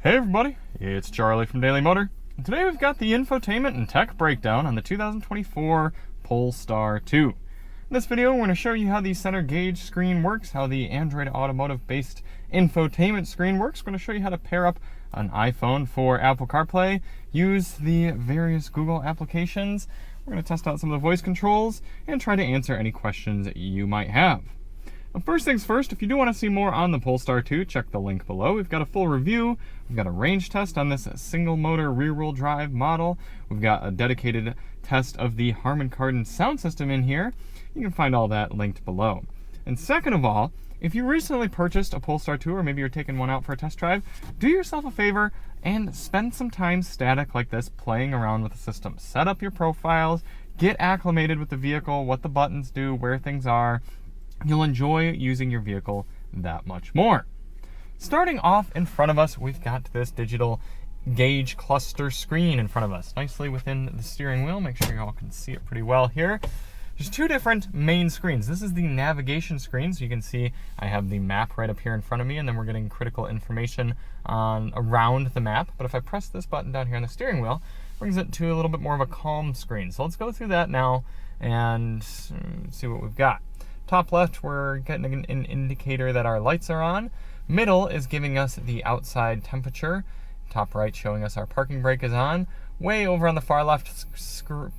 Hey everybody, it's Charlie from Daily Motor. And today we've got the infotainment and tech breakdown on the 2024 Polestar 2. In this video, we're going to show you how the center gauge screen works, how the Android Automotive based infotainment screen works. We're going to show you how to pair up an iPhone for Apple CarPlay, use the various Google applications. We're going to test out some of the voice controls and try to answer any questions that you might have. First things first, if you do want to see more on the Polestar 2, check the link below. We've got a full review, we've got a range test on this single motor rear-wheel drive model, we've got a dedicated test of the Harman Kardon sound system in here. You can find all that linked below. And second of all, if you recently purchased a Polestar 2 or maybe you're taking one out for a test drive, do yourself a favor and spend some time static like this playing around with the system. Set up your profiles, get acclimated with the vehicle, what the buttons do, where things are. You'll enjoy using your vehicle that much more. Starting off in front of us, we've got this digital gauge cluster screen in front of us, nicely within the steering wheel. Make sure you all can see it pretty well here. There's two different main screens. This is the navigation screen, so you can see I have the map right up here in front of me, and then we're getting critical information around the map. But if I press this button down here on the steering wheel, it brings it to a little bit more of a calm screen. So let's go through that now and see what we've got. Top left, we're getting an indicator that our lights are on. Middle is giving us the outside temperature. Top right showing us our parking brake is on. Way over on the far left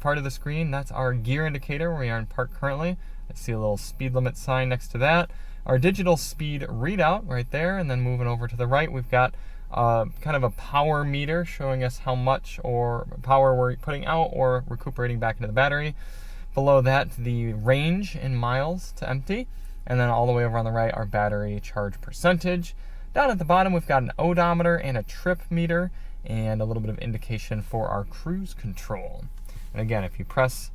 part of the screen, that's our gear indicator where we are in park currently. I see a little speed limit sign next to that. Our digital speed readout right there, and then moving over to the right, we've got kind of a power meter showing us how much or power we're putting out or recuperating back into the battery. Below that, the range in miles to empty. And then all the way over on the right, our battery charge percentage. Down at the bottom, we've got an odometer and a trip meter and a little bit of indication for our cruise control. And again, if you press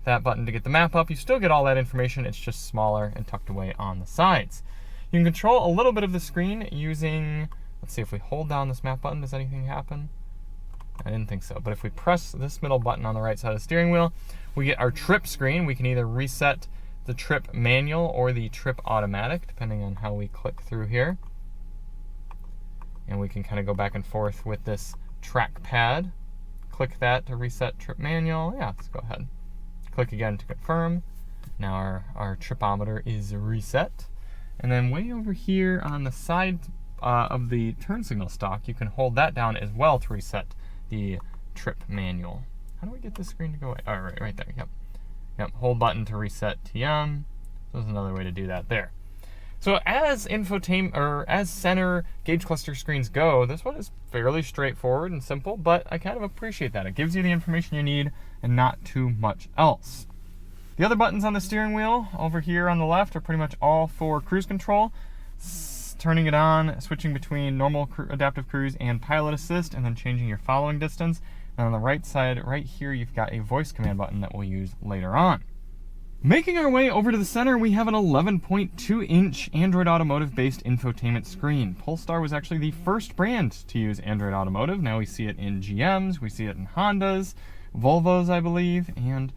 that button to get the map up, you still get all that information. It's just smaller and tucked away on the sides. You can control a little bit of the screen using, let's see, if we hold down this map button, does anything happen? I didn't think so, but if we press this middle button on the right side of the steering wheel, we get our trip screen. We can either reset the trip manual or the trip automatic, depending on how we click through here. And we can kind of go back and forth with this trackpad. Click that to reset trip manual. Yeah, let's go ahead. Click again to confirm. Now our tripometer is reset. And then way over here on the side of the turn signal stalk, you can hold that down as well to reset the trip manual. How do we get this screen to go away? Oh, right there, yep. Hold button to reset TM. So there's another way to do that there. So as infotainment, or as center gauge cluster screens go, this one is fairly straightforward and simple, but I kind of appreciate that. It gives you the information you need and not too much else. The other buttons on the steering wheel over here on the left are pretty much all for cruise control. Turning it on, switching between normal adaptive cruise and pilot assist, and then changing your following distance. And on the right side, right here, you've got a voice command button that we'll use later on. Making our way over to the center, we have an 11.2-inch Android Automotive-based infotainment screen. Polestar was actually the first brand to use Android Automotive. Now we see it in GMs, we see it in Hondas, Volvos, I believe, and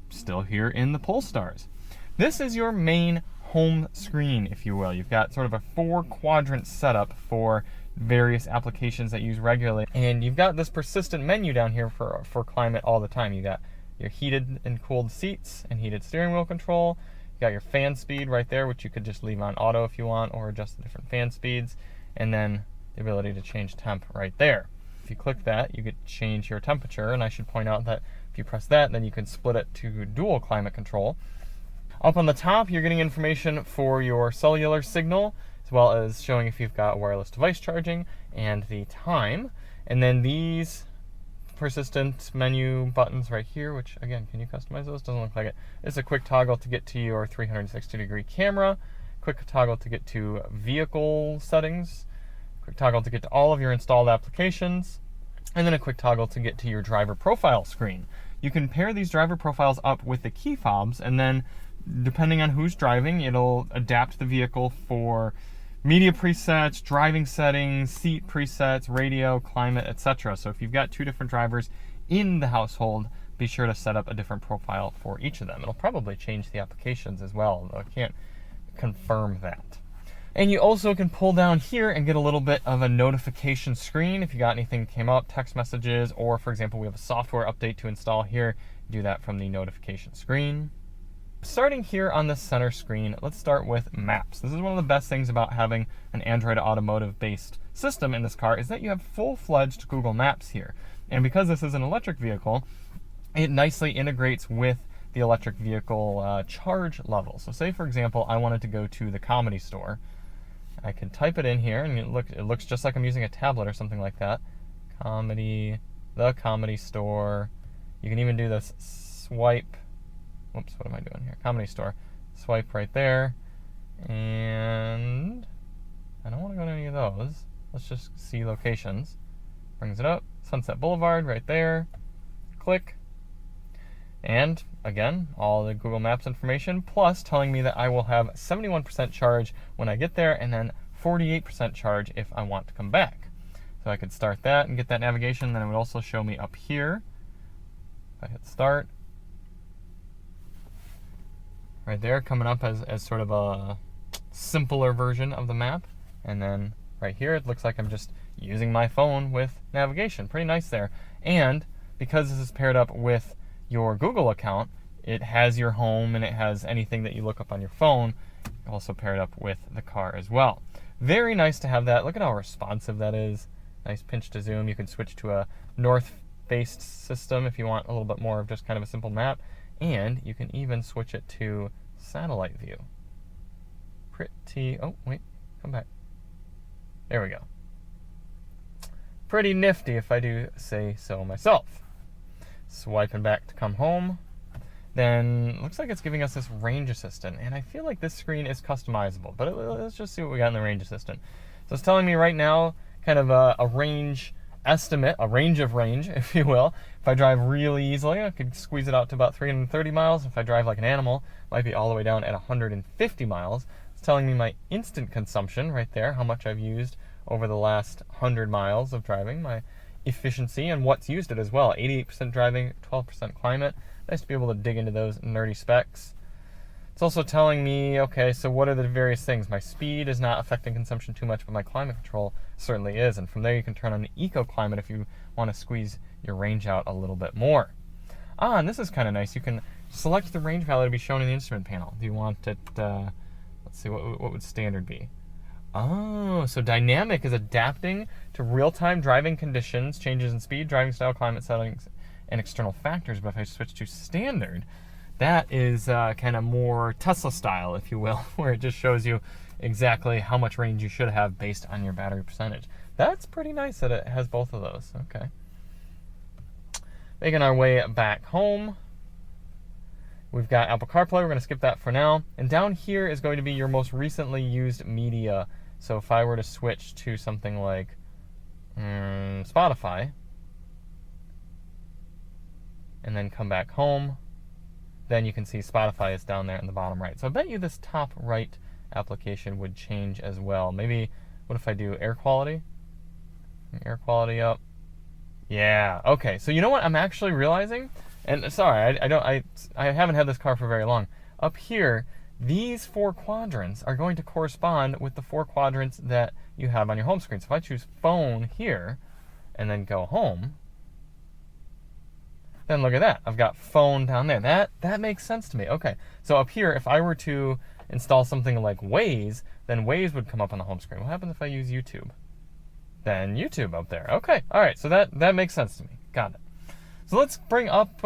still here in the Polestars. This is your main home screen, if you will. You've got sort of a 4-quadrant setup for various applications that you use regularly, and you've got this persistent menu down here for climate all the time. You got your heated and cooled seats and heated steering wheel control. You got your fan speed right there, which you could just leave on auto if you want, or adjust the different fan speeds, and then the ability to change temp right there. If you click that, you could change your temperature, and I should point out that if you press that, then you can split it to dual climate control. Up on the top, you're getting information for your cellular signal, as well as showing if you've got wireless device charging and the time. And then these persistent menu buttons right here, which again, can you customize those? Doesn't look like it. It's a quick toggle to get to your 360-degree camera, quick toggle to get to vehicle settings, quick toggle to get to all of your installed applications, and then a quick toggle to get to your driver profile screen. You can pair these driver profiles up with the key fobs, and then depending on who's driving, it'll adapt the vehicle for media presets, driving settings, seat presets, radio, climate, etc. So if you've got two different drivers in the household, be sure to set up a different profile for each of them. It'll probably change the applications as well, though I can't confirm that. And you also can pull down here and get a little bit of a notification screen if you got anything that came up, text messages, or for example, we have a software update to install here. Do that from the notification screen. Starting here on the center screen, let's start with Maps. This is one of the best things about having an Android Automotive based system in this car is that you have full-fledged Google Maps here. And because this is an electric vehicle, it nicely integrates with the electric vehicle charge level. So say for example, I wanted to go to the Comedy Store. I can type it in here and it looks just like I'm using a tablet or something like that. The Comedy Store. You can even do this swipe. Whoops, what am I doing here? Comedy Store. Swipe right there. And I don't want to go to any of those. Let's just see locations. Brings it up. Sunset Boulevard right there. Click. And again, all the Google Maps information, plus telling me that I will have 71% charge when I get there, and then 48% charge if I want to come back. So I could start that and get that navigation. Then it would also show me up here. If I hit start, right there, coming up as sort of a simpler version of the map. And then right here, it looks like I'm just using my phone with navigation. Pretty nice there. And because this is paired up with your Google account, it has your home and it has anything that you look up on your phone, also paired up with the car as well. Very nice to have that. Look at how responsive that is. Nice pinch to zoom. You can switch to a north-faced system if you want a little bit more of just kind of a simple map. And you can even switch it to satellite view. Oh, wait, come back. There we go. Pretty nifty if I do say so myself. Swiping back to come home. Then looks like it's giving us this range assistant, and I feel like this screen is customizable, but let's just see what we got in the range assistant. So it's telling me right now kind of a range estimate, a range of range, if you will. If I drive really easily, I could squeeze it out to about 330 miles. If I drive like an animal, it might be all the way down at 150 miles. It's telling me my instant consumption right there, how much I've used over the last 100 miles of driving, my efficiency, and what's used it as well. 88% driving, 12% climate. Nice to be able to dig into those nerdy specs. It's also telling me, okay, so what are the various things? My speed is not affecting consumption too much, but my climate control certainly is. And from there you can turn on the eco climate if you want to squeeze your range out a little bit more. And this is kind of nice. You can select the range value to be shown in the instrument panel. Do you want it, let's see, what would standard be? Oh, so dynamic is adapting to real-time driving conditions, changes in speed, driving style, climate settings, and external factors. But if I switch to standard, that is kind of more Tesla style, if you will, where it just shows you exactly how much range you should have based on your battery percentage. That's pretty nice that it has both of those. Okay. Making our way back home. We've got Apple CarPlay. We're going to skip that for now. And down here is going to be your most recently used media. So if I were to switch to something like Spotify, and then come back home, then you can see Spotify is down there in the bottom right. So I bet you this top right application would change as well. Maybe, what if I do air quality? Air quality up. Yeah, okay. So you know what I'm actually realizing? And sorry, I haven't had this car for very long. Up here, these 4 quadrants are going to correspond with the 4 quadrants that you have on your home screen. So if I choose phone here and then go home, then look at that. I've got phone down there. That makes sense to me. Okay, so up here, if I were to install something like Waze, then Waze would come up on the home screen. What happens if I use YouTube? Then YouTube up there. Okay, all right, so that makes sense to me. Got it. So let's bring up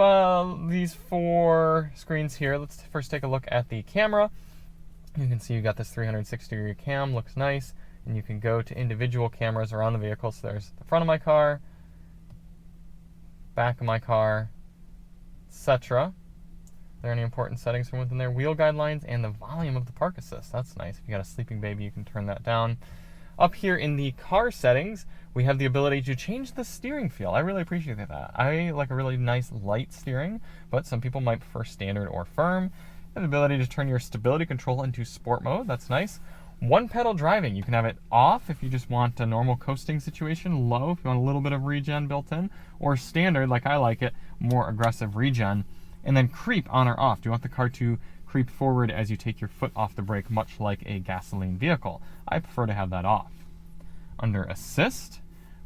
these 4 screens here. Let's first take a look at the camera. You can see you got this 360-degree cam, looks nice. And you can go to individual cameras around the vehicle. So there's the front of my car, back of my car, etc. Are there any important settings from within there? Wheel guidelines and the volume of the park assist. That's nice. If you got a sleeping baby, you can turn that down. Up here in the car settings, we have the ability to change the steering feel. I really appreciate that. I like a really nice light steering, but some people might prefer standard or firm. You have the ability to turn your stability control into sport mode. That's nice. One pedal driving. You can have it off if you just want a normal coasting situation, low if you want a little bit of regen built in, or standard, like I like it, more aggressive regen. And then creep on or off. Do you want the car to creep forward as you take your foot off the brake, much like a gasoline vehicle. I prefer to have that off. Under Assist,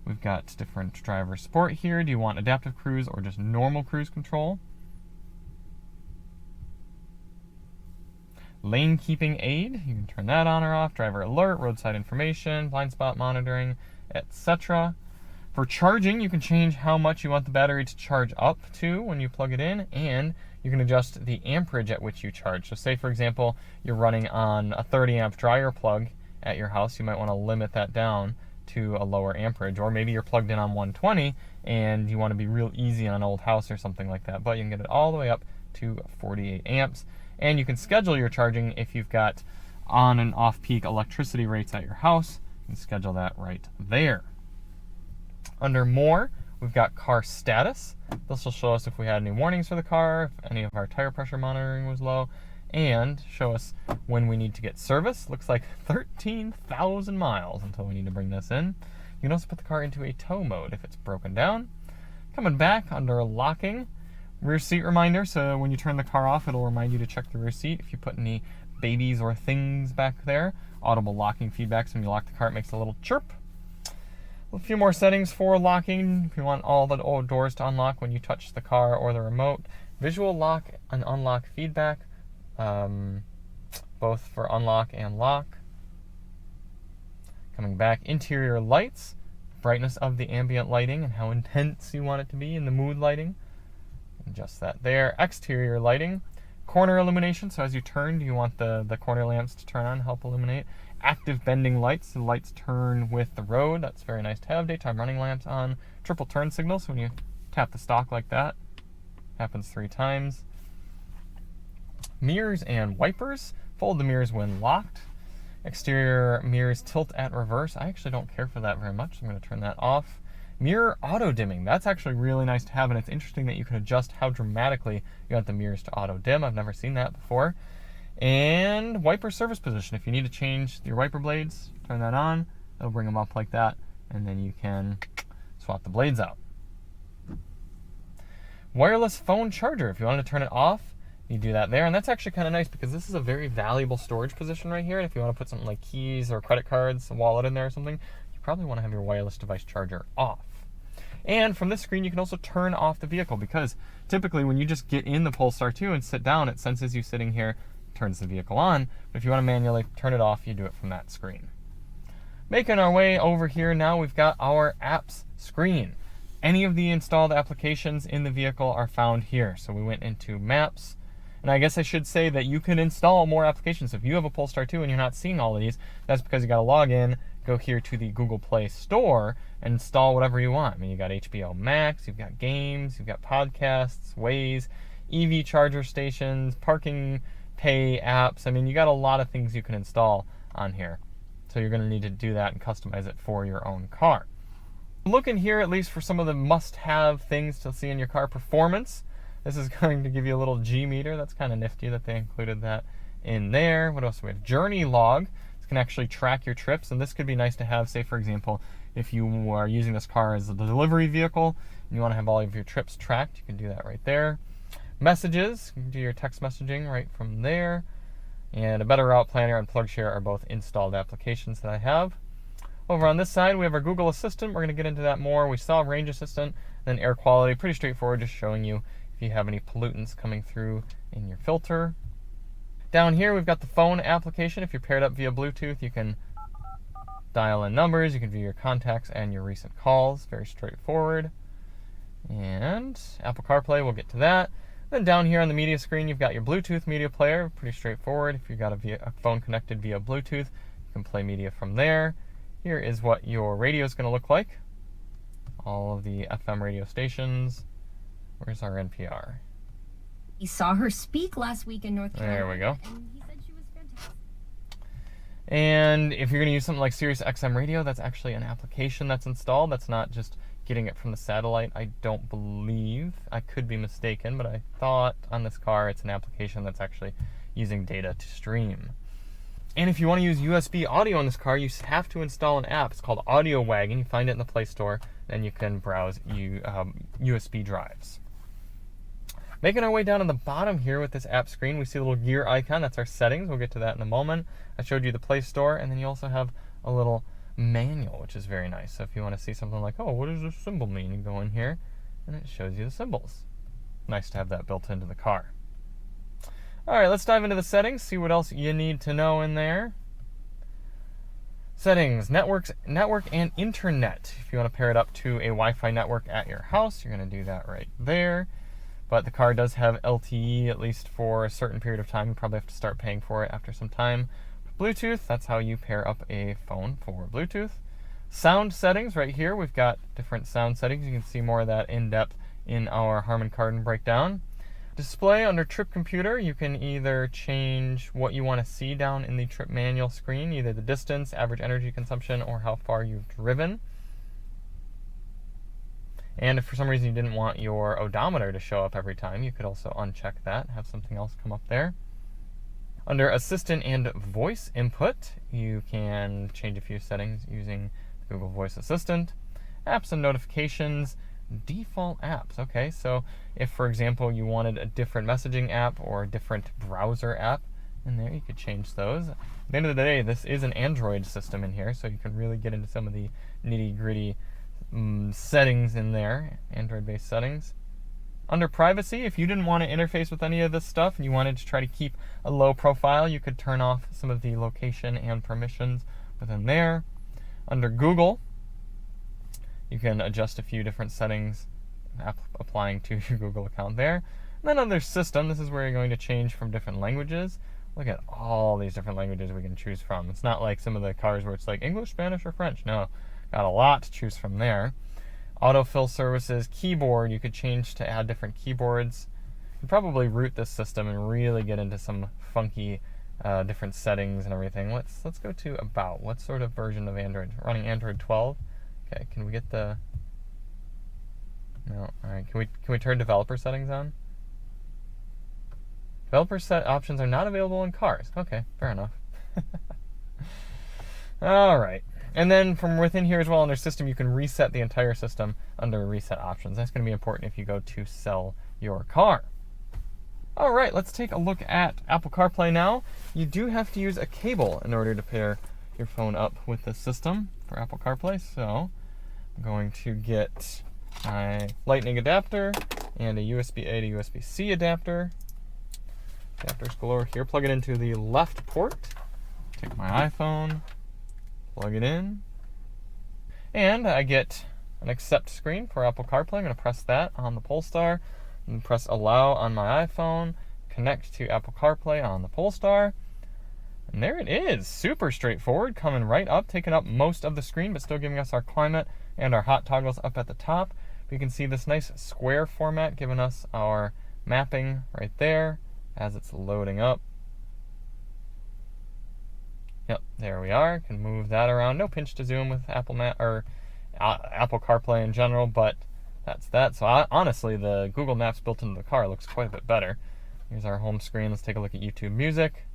we've got different driver support here. Do you want adaptive cruise or just normal cruise control? Lane keeping aid, you can turn that on or off. Driver alert, roadside information, blind spot monitoring, etc. For charging, you can change how much you want the battery to charge up to when you plug it in, and you can adjust the amperage at which you charge. So say, for example, you're running on a 30 amp dryer plug at your house, you might want to limit that down to a lower amperage, or maybe you're plugged in on 120 and you want to be real easy on an old house or something like that, but you can get it all the way up to 48 amps. And you can schedule your charging if you've got on and off peak electricity rates at your house. You can schedule that right there. Under More, we've got car status. This will show us if we had any warnings for the car, if any of our tire pressure monitoring was low, and show us when we need to get service. Looks like 13,000 miles until we need to bring this in. You can also put the car into a tow mode if it's broken down. Coming back under locking, rear seat reminder, so when you turn the car off, it'll remind you to check the rear seat if you put any babies or things back there. Audible locking feedback, so when you lock the car, it makes a little chirp. A few more settings for locking. If you want all the doors to unlock when you touch the car or the remote. Visual lock and unlock feedback, both for unlock and lock. Coming back, interior lights, brightness of the ambient lighting and how intense you want it to be in the mood lighting. Adjust that there. Exterior lighting, corner illumination, so as you turn, do you want the corner lamps to turn on, help illuminate. Active bending lights, the lights turn with the road, that's very nice to have. Daytime running lamps on. Triple turn signal, so when you tap the stalk like that, happens 3 times. Mirrors and wipers, fold the mirrors when locked. Exterior mirrors tilt at reverse. I actually don't care for that very much, so I'm going to turn that off. Mirror auto dimming, that's actually really nice to have, and it's interesting that you can adjust how dramatically you want the mirrors to auto dim. I've never seen that before. And wiper service position, if you need to change your wiper blades, turn that on, it'll bring them up like that, and then you can swap the blades out. Wireless phone charger, if you wanted to turn it off, you do that there, and that's actually kind of nice because this is a very valuable storage position right here, and if you want to put something like keys or credit cards, a wallet in there or something, you probably want to have your wireless device charger off. And from this screen, you can also turn off the vehicle, because typically when you just get in the Polestar 2 and sit down, it senses you sitting here, turns the vehicle on. But if you want to manually turn it off, you do it from that screen. Making our way over here now, we've got our apps screen. Any of the installed applications in the vehicle are found here. So we went into Maps, and I guess I should say that you can install more applications. If you have a Polestar 2 and you're not seeing all of these, that's because you got to log in, go here to the Google Play Store, and install whatever you want. I mean, you got HBO Max, you've got games, you've got podcasts, Waze, EV charger stations, parking pay apps. I mean, you got a lot of things you can install on here. So you're going to need to do that and customize it for your own car. Looking here at least for some of the must-have things to see in your car. Performance. This is going to give you a little G meter. That's kind of nifty that they included that in there. What else do we have? Journey log. This can actually track your trips, and this could be nice to have, say for example, if you are using this car as a delivery vehicle and you want to have all of your trips tracked, you can do that right there. Messages, you can do your text messaging right from there. And a Better Route Planner and PlugShare are both installed applications that I have. Over on this side, we have our Google Assistant. We're going to get into that more. We saw Range Assistant, then air quality. Pretty straightforward, just showing you if you have any pollutants coming through in your filter. Down here, we've got the phone application. If you're paired up via Bluetooth, you can dial in numbers. You can view your contacts and your recent calls. Very straightforward. And Apple CarPlay, we'll get to that. Then down here on the media screen, you've got your Bluetooth media player. Pretty straightforward. If you've got a phone connected via Bluetooth, you can play media from there. Here is what your radio is going to look like. All of the FM radio stations. Where's our NPR? He saw her speak last week in North Carolina. There we go. And he said she was fantastic. And if you're going to use something like Sirius XM radio, that's actually an application that's installed. That's not just getting it from the satellite, I don't believe. I could be mistaken, but I thought on this car it's an application that's actually using data to stream. And if you want to use USB audio on this car, you have to install an app. It's called Audio Wagon. You find it in the Play Store, and you can browse USB drives. Making our way down on the bottom here with this app screen, we see a little gear icon. That's our settings. We'll get to that in a moment. I showed you the Play Store, and then you also have a little manual, which is very nice. So if you want to see something like, oh, what does this symbol mean? You go in here, and it shows you the symbols. Nice to have that built into the car. All right, let's dive into the settings, see what else you need to know in there. Settings, network and internet. If you want to pair it up to a Wi-Fi network at your house, you're going to do that right there. But the car does have LTE, at least for a certain period of time. You probably have to start paying for it after some time. Bluetooth, that's how you pair up a phone for Bluetooth. Sound settings, right here, we've got different sound settings. You can see more of that in depth in our Harman Kardon breakdown. Display under trip computer, you can either change what you want to see down in the trip manual screen, either the distance, average energy consumption, or how far you've driven. And if for some reason you didn't want your odometer to show up every time, you could also uncheck that, have something else come up there. Under assistant and voice input, you can change a few settings using the Google Voice Assistant. Apps and notifications, default apps. Okay, so if, for example, you wanted a different messaging app or a different browser app in there, you could change those. At the end of the day, this is an Android system in here, so you can really get into some of the nitty-gritty settings in there, Android-based settings. Under privacy, if you didn't want to interface with any of this stuff and you wanted to try to keep a low profile, you could turn off some of the location and permissions within there. Under Google, you can adjust a few different settings applying to your Google account there. And then under system, this is where you're going to change from different languages. Look at all these different languages we can choose from. It's not like some of the cars where it's like English, Spanish, or French. No, got a lot to choose from there. Autofill services, keyboard, you could change to add different keyboards. You could probably root this system and really get into some funky different settings and everything. Let's go to about. What sort of version of Android? Running Android 12. Okay, can we get the... No, all right. Can we turn developer settings on? Developer set options are not available in cars. Okay, fair enough. All right. And then from within here as well, under system, you can reset the entire system under reset options. That's going to be important if you go to sell your car. All right, let's take a look at Apple CarPlay now. You do have to use a cable in order to pair your phone up with the system for Apple CarPlay. So I'm going to get my Lightning adapter and a USB-A to USB-C adapter. Adapters galore here. Plug it into the left port. Take my iPhone. Plug it in, and I get an accept screen for Apple CarPlay. I'm going to press that on the Polestar, and press allow on my iPhone, connect to Apple CarPlay on the Polestar, and there it is. Super straightforward, coming right up, taking up most of the screen, but still giving us our climate and our hot toggles up at the top. We can see this nice square format giving us our mapping right there as it's loading up. Yep, there we are. Can move that around. No pinch to zoom with Apple CarPlay in general, but that's that. So honestly, the Google Maps built into the car looks quite a bit better. Here's our home screen. Let's take a look at YouTube Music.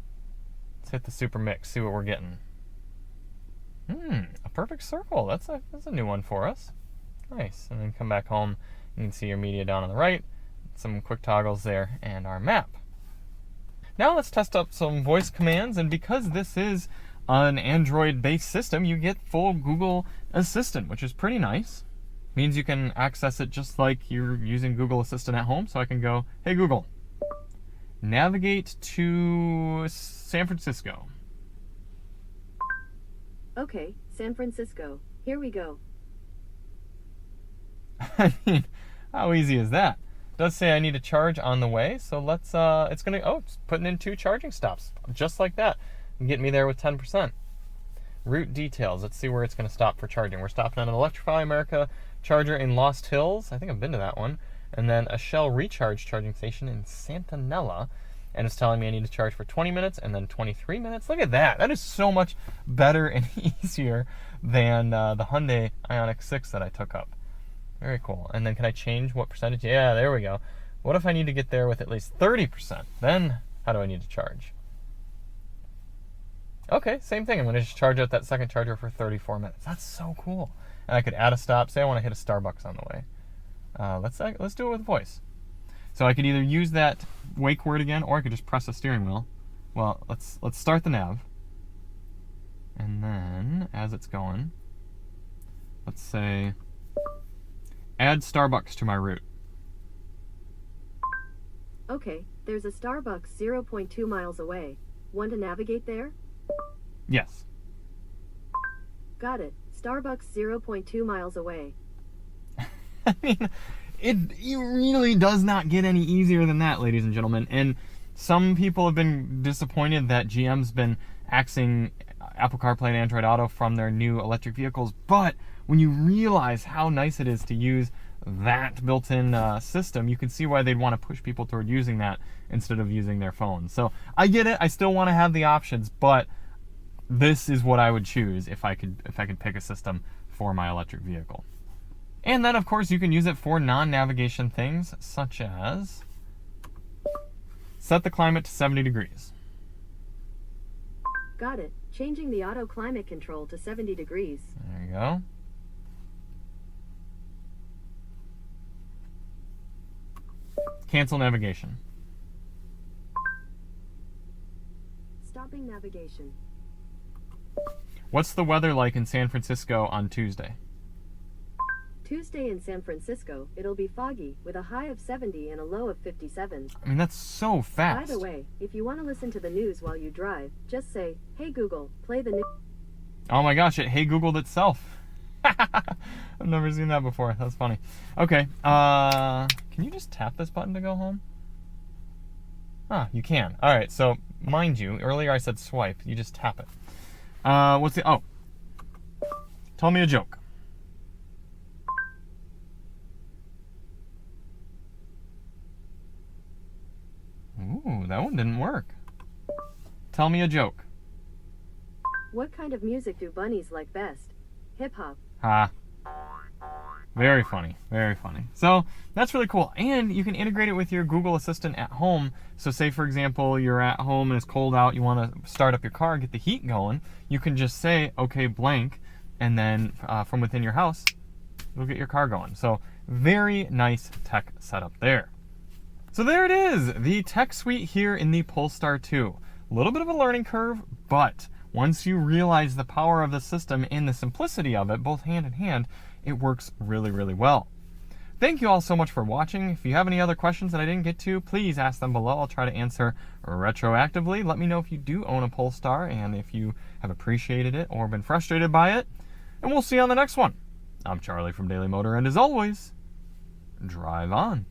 Let's hit the Super Mix, see what we're getting. A perfect circle. That's a new one for us. Nice. And then come back home. You can see your media down on the right. Some quick toggles there, and our map. Now let's test up some voice commands, and because this is an Android-based system, you get full Google Assistant, which is pretty nice. Means you can access it just like you're using Google Assistant at home. So I can go, hey Google, navigate to San Francisco. Okay, San Francisco. Here we go. I mean, how easy is that? It does say I need to charge on the way, so let's, it's putting in 2 charging stops, just like that, and get me there with 10%. Route details, let's see where it's going to stop for charging. We're stopping at an Electrify America charger in Lost Hills, I think I've been to that one, and then a Shell Recharge charging station in Santanella, and it's telling me I need to charge for 20 minutes and then 23 minutes. Look at that, that is so much better and easier than the Hyundai Ioniq 6 that I took up. Very cool. And then can I change what percentage? Yeah, there we go. What if I need to get there with at least 30%? Then how do I need to charge? Okay, same thing. I'm going to just charge out that second charger for 34 minutes. That's so cool. And I could add a stop. Say I want to hit a Starbucks on the way. Let's do it with voice. So I could either use that wake word again, or I could just press the steering wheel. Well, let's start the nav. And then, as it's going, let's say, add Starbucks to my route. Okay, there's a Starbucks 0.2 miles away. Want to navigate there? Yes. Got it. Starbucks 0.2 miles away. I mean, it really does not get any easier than that, ladies and gentlemen. And some people have been disappointed that GM's been axing Apple CarPlay and Android Auto from their new electric vehicles. But when you realize how nice it is to use that built-in system, you can see why they'd want to push people toward using that instead of using their phones. So I get it. I still want to have the options, but this is what I would choose if I could pick a system for my electric vehicle. And then, of course, you can use it for non-navigation things, such as set the climate to 70 degrees. Got it. Changing the auto climate control to 70 degrees. There you go. Cancel navigation. Stopping navigation. What's the weather like in San Francisco on Tuesday? Tuesday in San Francisco, it'll be foggy, with a high of 70 and a low of 57. I mean, that's so fast. By the way, if you want to listen to the news while you drive, just say, "Hey Google, play the news." Oh my gosh, it Hey Googled itself. I've never seen that before. That's funny. Okay, can you just tap this button to go home? Ah, you can. All right, so mind you, earlier I said swipe. You just tap it. Oh. Tell me a joke. Ooh, that one didn't work. Tell me a joke. What kind of music do bunnies like best? Hip-hop. Ha. Very funny. Very funny. So that's really cool. And you can integrate it with your Google Assistant at home. So say, for example, you're at home and it's cold out. You want to start up your car, get the heat going. You can just say, okay, blank. And then from within your house, you'll get your car going. So very nice tech setup there. So there it is, the tech suite here in the Polestar 2. A little bit of a learning curve, but once you realize the power of the system and the simplicity of it, both hand in hand, it works really, really well. Thank you all so much for watching. If you have any other questions that I didn't get to, please ask them below. I'll try to answer retroactively. Let me know if you do own a Polestar and if you have appreciated it or been frustrated by it. And we'll see you on the next one. I'm Charlie from Daily Motor, and as always, drive on.